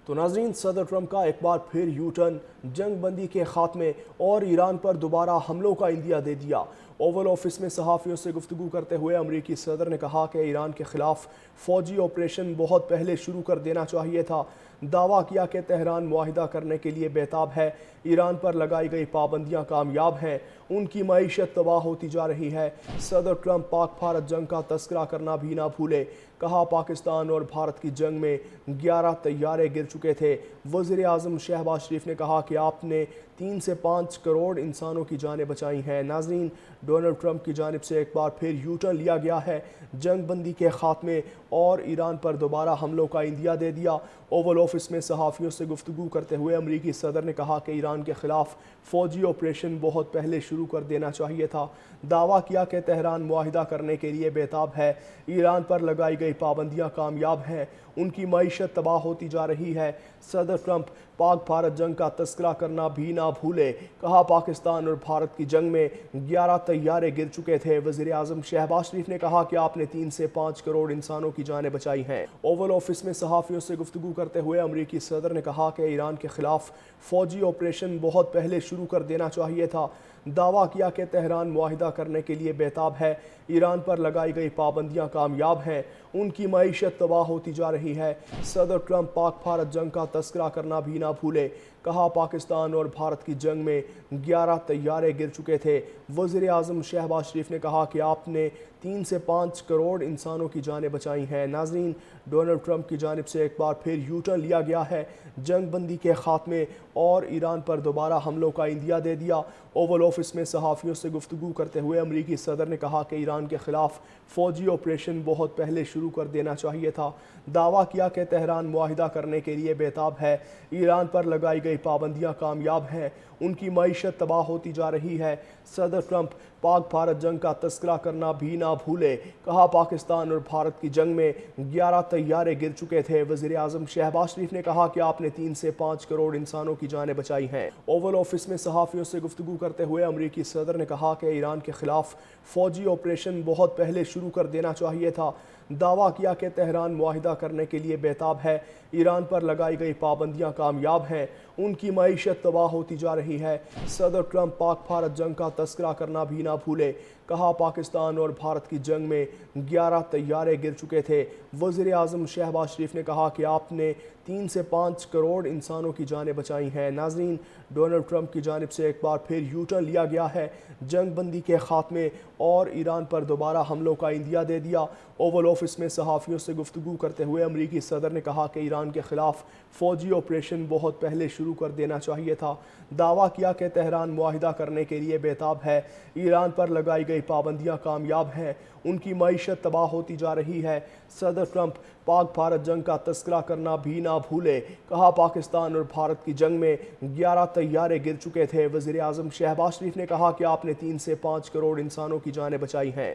تو ناظرین، صدر ٹرمپ کا ایک بار پھر یو ٹرن، جنگ بندی کے خاتمے اور ایران پر دوبارہ حملوں کا عندیہ دے دیا۔ اوول آفس میں صحافیوں سے گفتگو کرتے ہوئے امریکی صدر نے کہا کہ ایران کے خلاف فوجی آپریشن بہت پہلے شروع کر دینا چاہیے تھا۔ دعویٰ کیا کہ تہران معاہدہ کرنے کے لیے بیتاب ہے، ایران پر لگائی گئی پابندیاں کامیاب ہیں، ان کی معیشت تباہ ہوتی جا رہی ہے۔ صدر ٹرمپ پاک بھارت جنگ کا تذکرہ کرنا بھی نہ بھولے، کہا پاکستان اور بھارت کی جنگ میں 11 طیارے گر چکے تھے۔ وزیر اعظم شہباز شریف نے کہا کہ آپ نے 3 سے 5 کروڑ انسانوں کی جانیں بچائی ہیں۔ ناظرین، ڈونلڈ ٹرمپ کی جانب سے ایک بار پھر یو ٹرن لیا گیا ہے، جنگ بندی کے خاتمے اور ایران پر دوبارہ حملوں کا عندیہ دے دیا۔ اوول آفس میں صحافیوں سے گفتگو کرتے ہوئے امریکی صدر نے کہا کہ ایران کے خلاف فوجی آپریشن بہت پہلے شروع کر دینا چاہیے تھا۔ دعویٰ کیا کہ تہران معاہدہ کرنے کے لیے بیتاب ہے، ایران پر لگائی گئی پابندیاں کامیاب ہیں، ان کی معیشت تباہ ہوتی جا رہی ہے۔ صدر ٹرمپ پاک بھارت جنگ کا تذکرہ کرنا بھی نہ بھولے، کہا پاکستان اور بھارت کی جنگ میں 11 طیارے گر چکے تھے۔ وزیر اعظم شہباز شریف نے کہا کہ آپ نے 3 سے 5 کروڑ انسانوں کی جانیں بچائی ہیں۔ اوول آفس میں صحافیوں سے گفتگو کرتے ہوئے امریکی صدر نے کہا کہ ایران کے خلاف فوجی آپریشن بہت پہلے شروع کر دینا چاہیے تھا۔ دعویٰ کیا کہ تہران معاہدہ کرنے کے لیے بیتاب ہے، ایران پر لگائی گئی پابندیاں کامیاب ہیں، ان کی معیشت تباہ ہوتی جا رہی ہے۔ صدر ٹرمپ پاک بھارت جنگ کا تذکرہ کرنا بھی نہ بھولے، کہا پاکستان اور بھارت کی جنگ میں 11 طیارے گر چکے تھے۔ وزیر اعظم شہباز شریف نے کہا کہ آپ نے 3 سے 5 کروڑ انسانوں کی جانیں بچائی ہیں۔ ناظرین، ڈونلڈ ٹرمپ کی جانب سے ایک بار پھر یو ٹرن لیا گیا ہے، جنگ بندی کے خاتمے اور ایران پر دوبارہ حملوں کا عندیہ دے دیا۔ اوول آفس میں صحافیوں سے گفتگو کرتے ہوئے امریکی صدر نے کہا کہ ایران کے خلاف فوجی آپریشن بہت پہلے شروع کر دینا چاہیے تھا۔ دعویٰ کیا کہ تہران معاہدہ کرنے کے لیے بیتاب ہے، ایران پر لگائی گئی پابندیاں کامیاب ہیں، ان کی معیشت تباہ ہوتی جا رہی ہے۔ صدر ٹرمپ پاک بھارت جنگ کا تذکرہ کرنا بھی نہ بھولے، کہا پاکستان اور بھارت کی جنگ میں 11 طیارے گر چکے تھے۔ وزیر اعظم شہباز شریف نے کہا کہ آپ نے 3 سے 5 کروڑ انسانوں کی جانیں بچائی ہیں۔ اوول آفس میں صحافیوں سے گفتگو کرتے ہوئے امریکی صدر نے کہا کہ ایران کے خلاف فوجی آپریشن بہت پہلے شروع کر دینا چاہیے تھا۔ دعویٰ کیا کہ تہران معاہدہ کرنے کے لیے بیتاب ہے، ایران پر لگائی گئی پابندیاں کامیاب ہیں، ان کی معیشت تباہ ہوتی جا رہی ہے۔ صدر ٹرمپ پاک بھارت جنگ کا تذکرہ کرنا بھی نہ بھولے، کہا پاکستان اور بھارت کی جنگ میں 11 طیارے گر چکے تھے۔ وزیر اعظم شہباز شریف نے کہا کہ آپ نے 3 سے 5 کروڑ انسانوں کی جانیں بچائی ہیں۔ ناظرین، ڈونلڈ ٹرمپ کی جانب سے ایک بار پھر یو ٹرن لیا گیا ہے، جنگ بندی کے خاتمے اور ایران پر دوبارہ حملوں کا عندیہ دے دیا۔ اوول آفس میں صحافیوں سے گفتگو کرتے ہوئے امریکی صدر نے کہا کہ ایران کے خلاف فوجی آپریشن بہت پہلے شروع کر دینا چاہیے تھا۔ دعویٰ کیا کہ تہران معاہدہ کرنے کے لیے بیتاب ہے، ایران پر لگائی گئی پابندیاں کامیاب ہیں، ان کی معیشت تباہ ہوتی جا رہی ہے۔ صدر ٹرمپ پاک بھارت جنگ کا تذکرہ کرنا بھی نہ بھولے، کہا پاکستان اور بھارت کی جنگ میں 11 طیارے گر چکے تھے۔ وزیر اعظم شہباز شریف نے کہا کہ آپ نے 3 سے 5 کروڑ انسانوں کی جانیں بچائی ہیں۔